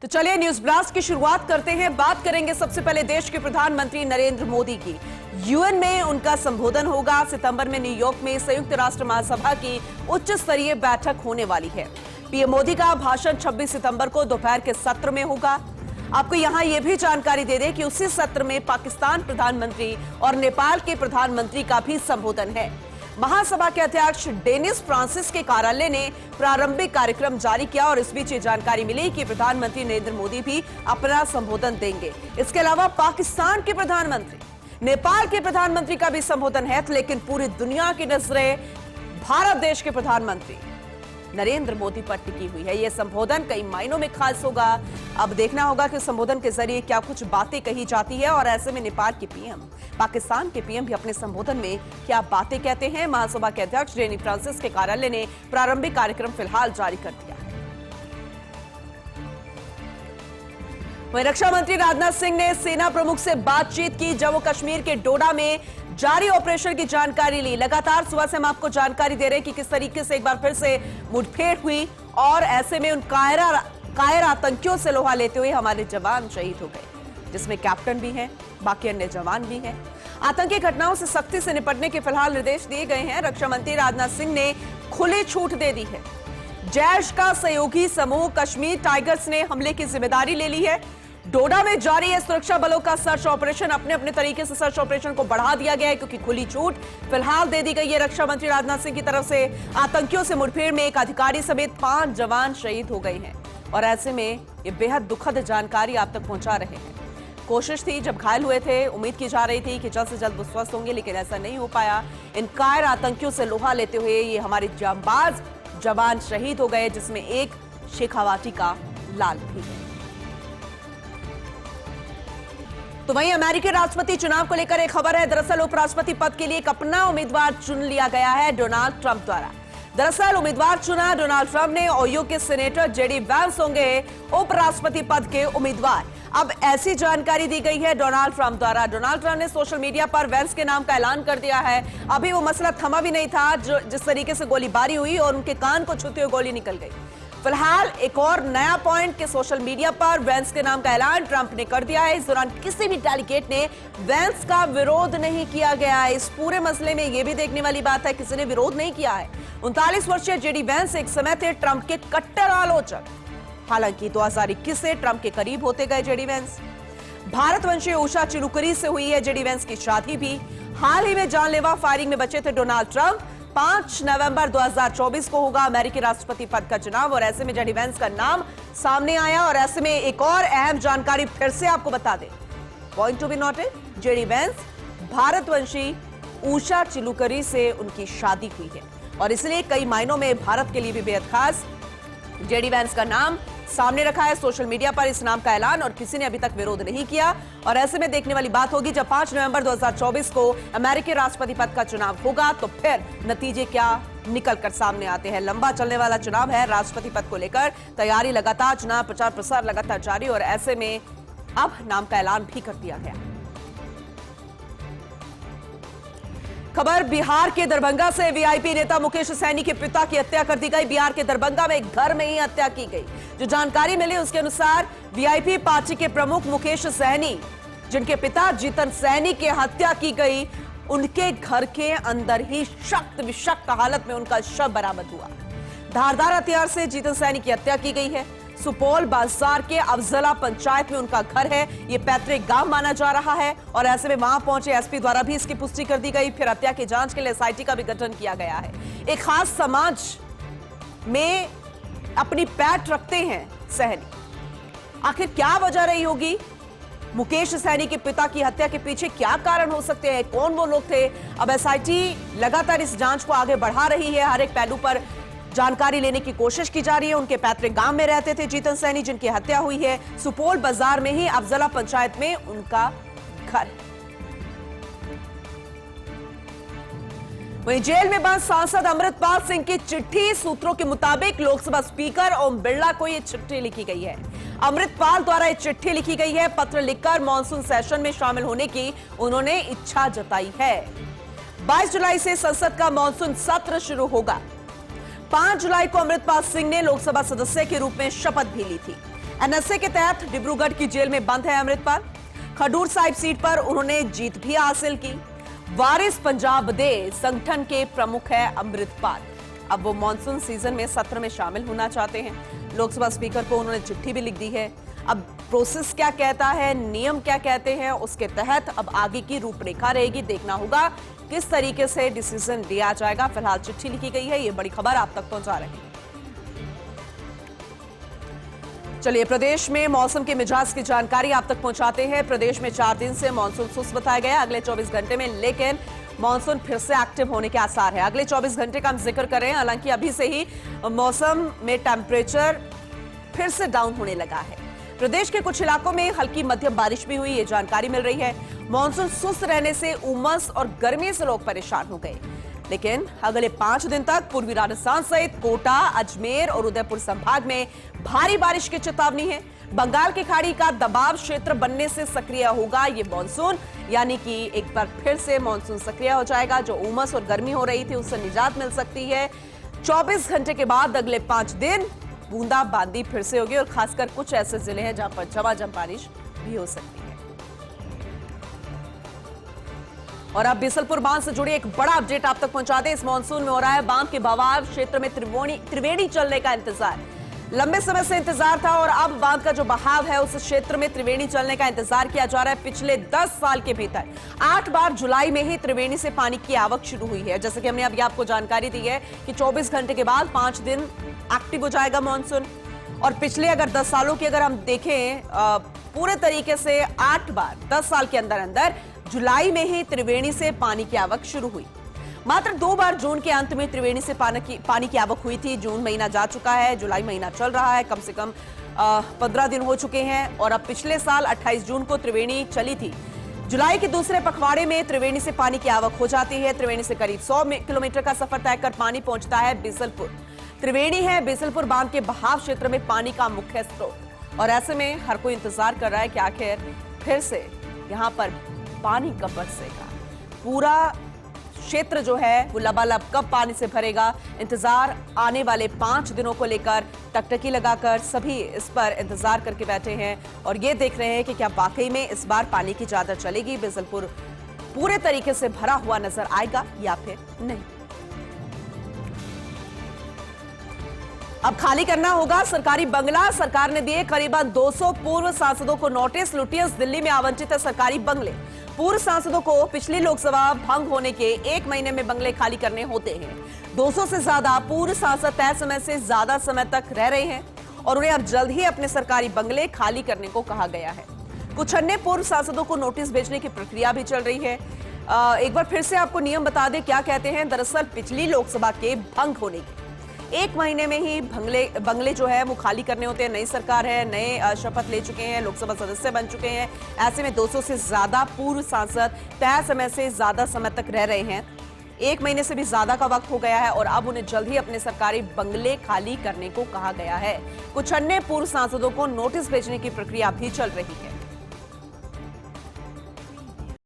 तो चलिए news blast की शुरुआत करते हैं। बात करेंगे सबसे पहले देश के प्रधानमंत्री नरेंद्र मोदी की। यूएन में उनका संबोधन होगा। सितंबर में न्यूयॉर्क में संयुक्त राष्ट्र महासभा की उच्च स्तरीय बैठक होने वाली है। पीएम मोदी का भाषण 26 सितंबर को दोपहर के सत्र में होगा। आपको यहां यह भी जानकारी दे दें कि उसी सत्र में पाकिस्तान प्रधानमंत्री और नेपाल के प्रधानमंत्री का भी संबोधन है। महासभा के अध्यक्ष डेनिस फ्रांसिस के कार्यालय ने प्रारंभिक कार्यक्रम जारी किया और इस बीच ये जानकारी मिली कि प्रधानमंत्री नरेंद्र मोदी भी अपना संबोधन देंगे। इसके अलावा पाकिस्तान के प्रधानमंत्री, नेपाल के प्रधानमंत्री का भी संबोधन है, लेकिन पूरी दुनिया की नजरें भारत देश के प्रधानमंत्री नरेंद्र मोदी पर टिकी हुई है। यह संबोधन कई मायनों में खास होगा। अब देखना होगा कि संबोधन के जरिए क्या कुछ बातें कही जाती है और ऐसे में नेपाल के पीएम, पाकिस्तान के पीएम भी अपने संबोधन में क्या बातें कहते हैं। महासभा के अध्यक्ष डेनिस फ्रांसिस के कार्यालय ने प्रारंभिक कार्यक्रम फिलहाल जारी कर दिया है। वहीं रक्षा मंत्री राजनाथ सिंह ने सेना प्रमुख से बातचीत की। जम्मू कश्मीर के डोडा में जारी ऑपरेशन की जानकारी ली। लगातार सुबह से हम आपको जानकारी दे रहे हैं कि किस तरीके से एक बार फिर से मुठभेड़ हुई और ऐसे में उन कायर आतंकियों से लोहा लेते हुए हमारे जवान शहीद हो गए, जिसमें कैप्टन भी हैं, बाकी अन्य जवान भी हैं। आतंकी घटनाओं से सख्ती से निपटने के फिलहाल निर्देश दिए गए हैं। रक्षा मंत्री राजनाथ सिंह ने खुली छूट दे दी है। जैश का सहयोगी समूह कश्मीर टाइगर्स ने हमले की जिम्मेदारी ले ली है। डोडा में जारी है सुरक्षा बलों का सर्च ऑपरेशन। अपने अपने तरीके से सर्च ऑपरेशन को बढ़ा दिया गया है क्योंकि खुली छूट फिलहाल दे दी गई है रक्षा मंत्री राजनाथ सिंह की तरफ से। आतंकियों से मुठभेड़ में एक अधिकारी समेत 5 जवान शहीद हो गए हैं और ऐसे में ये बेहद दुखद जानकारी आप तक पहुंचा रहे हैं। कोशिश थी, जब घायल हुए थे उम्मीद की जा रही थी कि जल्द से जल्द वो स्वस्थ होंगे, लेकिन ऐसा नहीं हो पाया। इन कायर आतंकियों से लोहा लेते हुए ये हमारे जांबाज जवान शहीद हो गए, जिसमें एक शेखावाटी का लाल भी है। तो वहीं अमेरिकी राष्ट्रपति चुनाव को लेकर एक खबर है। दरअसल उपराष्ट्रपति पद के लिए एक अपना उम्मीदवार चुन लिया गया है डोनाल्ड ट्रंप द्वारा। दरअसल उम्मीदवार चुना डोनाल्ड ट्रंप ने। ओहियो के सीनेटर जेडी वैंस होंगे उपराष्ट्रपति पद के उम्मीदवार। अब ऐसी जानकारी दी गई है डोनाल्ड ट्रंप द्वारा। डोनाल्ड ट्रंप ने सोशल मीडिया पर वैंस के नाम का ऐलान कर दिया है। अभी वो मसला थमा भी नहीं था जिस तरीके से गोलीबारी हुई और उनके कान को छूते हुए गोली निकल गई। फिलहाल एक और नया पॉइंट के सोशल मीडिया पर वैंस के नाम का ऐलान ट्रंप ने कर दिया है। इस दौरान किसी भी डेलीगेट ने वैंस का विरोध नहीं किया गया है। इस पूरे मसले में यह भी देखने वाली बात है, किसी ने विरोध नहीं किया है। 39 वर्षीय जेडी वैंस एक समय थे ट्रंप के कट्टर आलोचक। हालांकि 2021 से ट्रंप के करीब होते गए जेडी वैंस। भारतवंशी उषा चिलुकरी से हुई है जेडी वैंस की शादी भी। हाल ही में जानलेवा फायरिंग में बचे थे डोनाल्ड ट्रंप। 5 नवंबर 2024 को होगा अमेरिकी राष्ट्रपति पद का चुनाव और ऐसे में जेडी वैंस का नाम सामने आया। और ऐसे में एक और अहम जानकारी फिर से आपको बता दें, point to be noted, JD Vance भारतवंशी उषा चिलुकरी से उनकी शादी हुई है और इसलिए कई मायनों में भारत के लिए भी बेहद खास जेडी वैंस का नाम सामने रखा है सोशल मीडिया पर इस नाम का ऐलान और किसी ने अभी तक विरोध नहीं किया। और ऐसे में देखने वाली बात होगी जब 5 नवंबर 2024 को अमेरिकी राष्ट्रपति पद का चुनाव होगा तो फिर नतीजे क्या निकलकर सामने आते हैं। लंबा चलने वाला चुनाव है राष्ट्रपति पद को लेकर, तैयारी लगातार, चुनाव प्रचार प्रसार लगातार जारी और ऐसे में अब नाम का ऐलान भी कर दिया गया। खबर बिहार के दरभंगा से। वीआईपी नेता मुकेश सहनी के पिता की हत्या कर दी गई। बिहार के दरभंगा में एक घर में ही हत्या की गई। जो जानकारी मिली उसके अनुसार वीआईपी पार्टी के प्रमुख मुकेश सहनी, जिनके पिता जीतन सहनी की हत्या की गई, उनके घर के अंदर ही सख्त विषक्त हालत में उनका शव बरामद हुआ। धारदार हथियार से जीतन सहनी की हत्या की गई है। सुपौल बाजार के अफजला पंचायत में उनका घर है। ये पैतृक गांव माना जा रहा है और ऐसे में वहां पहुंचे एसपी द्वारा भी इसकी पुष्टि कर दी गई। फिर हत्या की जांच के लिए एसआईटी का भी गठन किया गया है। एक खास समाज में अपनी पैठ रखते हैं सहनी। आखिर क्या वजह रही होगी? मुकेश सहनी के पिता की हत्या के पीछे क्या कारण हो सकते हैं? कौन वो लोग थे? अब एसआईटी लगातार इस जांच को आगे बढ़ा रही है। हर एक पहलू पर जानकारी लेने की कोशिश की जा रही है। उनके पैतृक गांव में रहते थे जीतन सहनी, जिनकी हत्या हुई है। सुपौल बाजार में ही अफजला पंचायत में उनका घर। वहीं जेल में बंद सांसद अमृतपाल सिंह की चिट्ठी। सूत्रों के मुताबिक लोकसभा स्पीकर ओम बिरला को यह चिट्ठी लिखी गई है। अमृतपाल द्वारा यह चिट्ठी लिखी गई है। पत्र लिखकर मॉनसून सेशन में शामिल होने की उन्होंने इच्छा जताई है। 22 जुलाई से संसद का मॉनसून सत्र शुरू होगा। 5 जुलाई को अमृतपाल सिंह ने लोकसभा सदस्य के रूप में शपथ भी ली थी। एनएसए के तहत डिब्रूगढ़ की जेल में बंद है अमृतपाल। खडूर साहिब सीट पर उन्होंने जीत भी हासिल की। वारिस पंजाब दे संगठन के प्रमुख है अमृतपाल। अब वो मॉनसून सीजन में सत्र में शामिल होना चाहते हैं। लोकसभा स्पीकर को उन्होंने चिट्ठी भी लिख दी है। अब प्रोसेस क्या कहता है, नियम क्या कहते हैं, उसके तहत अब आगे की रूपरेखा रहेगी। देखना होगा किस तरीके से डिसीजन लिया जाएगा। फिलहाल चिट्ठी लिखी गई है, ये बड़ी खबर आप तक पहुंचा रहे हैं। चलिए प्रदेश में मौसम के मिजाज की जानकारी आप तक पहुंचाते हैं। प्रदेश में 4 दिन से मानसून सुस्त बताया गया अगले 24 घंटे में, लेकिन मानसून फिर से एक्टिव होने के आसार है। अगले 24 घंटे का हम जिक्र कर रहे हैं। हालांकि अभी से ही मौसम में टेम्परेचर फिर से डाउन होने लगा है। प्रदेश के कुछ इलाकों में हल्की मध्यम बारिश भी हुई, ये जानकारी मिल रही है। मानसून सुस्त रहने से उमस और गर्मी से लोग परेशान हो गए, लेकिन अगले 5 दिन तक पूर्वी राजस्थान सहित कोटा, अजमेर और उदयपुर संभाग में भारी बारिश की चेतावनी है। बंगाल की खाड़ी का दबाव क्षेत्र बनने से सक्रिय होगा ये मानसून, यानी कि एक बार फिर से मानसून सक्रिय हो जाएगा। जो उमस और गर्मी हो रही थी उससे निजात मिल सकती है। 24 घंटे के बाद अगले 5 दिन बूंदाबांदी फिर से होगी और खासकर कुछ ऐसे जिले हैं जहां पर झमाझम बारिश भी हो सकती है। और अब बीसलपुर बांध से जुड़ी एक बड़ा अपडेट आप तक पहुंचा दें। इस मानसून में हो रहा है बांध के बहाव क्षेत्र में त्रिवेणी चलने का इंतजार। लंबे समय से इंतजार था और अब बांध का जो बहाव है उस क्षेत्र में त्रिवेणी चलने का इंतजार किया जा रहा है। पिछले 10 साल के भीतर 8 बार जुलाई में ही त्रिवेणी से पानी की आवक शुरू हुई है। जैसे कि हमने अभी आपको जानकारी दी है कि 24 घंटे के बाद 5 दिन एक्टिव हो जाएगा मानसून। और पिछले अगर 10 सालों की अगर हम देखें पूरे तरीके से 8 बार 10 साल के अंदर अंदर जुलाई में ही त्रिवेणी से पानी की आवक शुरू हुई। मात्र 2 बार जून के अंत में त्रिवेणी से पानी की आवक हुई थी। जून महीना जा चुका है, जुलाई महीना चल रहा है, कम से कम 15 दिन हो चुके हैं। और अब पिछले साल 28 जून को त्रिवेणी चली थी। जुलाई के दूसरे पखवाड़े में त्रिवेणी से पानी की आवक हो जाती है। त्रिवेणी से करीब 100 किलोमीटर का सफर तय कर पानी पहुंचता है बीसलपुर। त्रिवेणी है बीसलपुर बांध के बहाव क्षेत्र में पानी का मुख्य स्रोत, और ऐसे में हर कोई इंतजार कर रहा है कि आखिर फिर से यहां पर पानी कब बरसेगा। पूरा क्षेत्र जो है वो लबालब कब पानी से भरेगा, इंतजार आने वाले 5 दिनों को लेकर टकटकी लगाकर सभी इस पर इंतजार करके बैठे हैं और ये देख रहे हैं कि क्या वाकई में इस बार पानी की चादर चलेगी, बीसलपुर पूरे तरीके से भरा हुआ नजर आएगा या फिर नहीं। अब खाली करना होगा सरकारी बंगला। सरकार ने दिए करीबन 200 पूर्व सांसदों को नोटिस। लुटियंस दिल्ली में आवंटित है सरकारी बंगले। पूर्व सांसदों को पिछली लोकसभा भंग होने के 1 महीने में बंगले खाली करने होते हैं। 200 से ज्यादा पूर्व सांसद तय समय से ज्यादा समय तक रह रहे हैं और उन्हें अब जल्द ही अपने सरकारी बंगले खाली करने को कहा गया है। कुछ अन्य पूर्व सांसदों को नोटिस भेजने की प्रक्रिया भी चल रही है। एक बार फिर से आपको नियम बता दें क्या कहते हैं। दरअसल पिछली लोकसभा के भंग होने के 1 महीने में ही बंगले जो है वो खाली करने होते हैं। नई सरकार है, नए शपथ ले चुके हैं, लोकसभा सदस्य बन चुके हैं। ऐसे में 200 से ज्यादा पूर्व सांसद तय समय से ज्यादा समय तक रह रहे हैं। 1 महीने से भी ज्यादा का वक्त हो गया है और अब उन्हें जल्द ही अपने सरकारी बंगले खाली करने को कहा गया है। कुछ अन्य पूर्व सांसदों को नोटिस भेजने की प्रक्रिया भी चल रही है।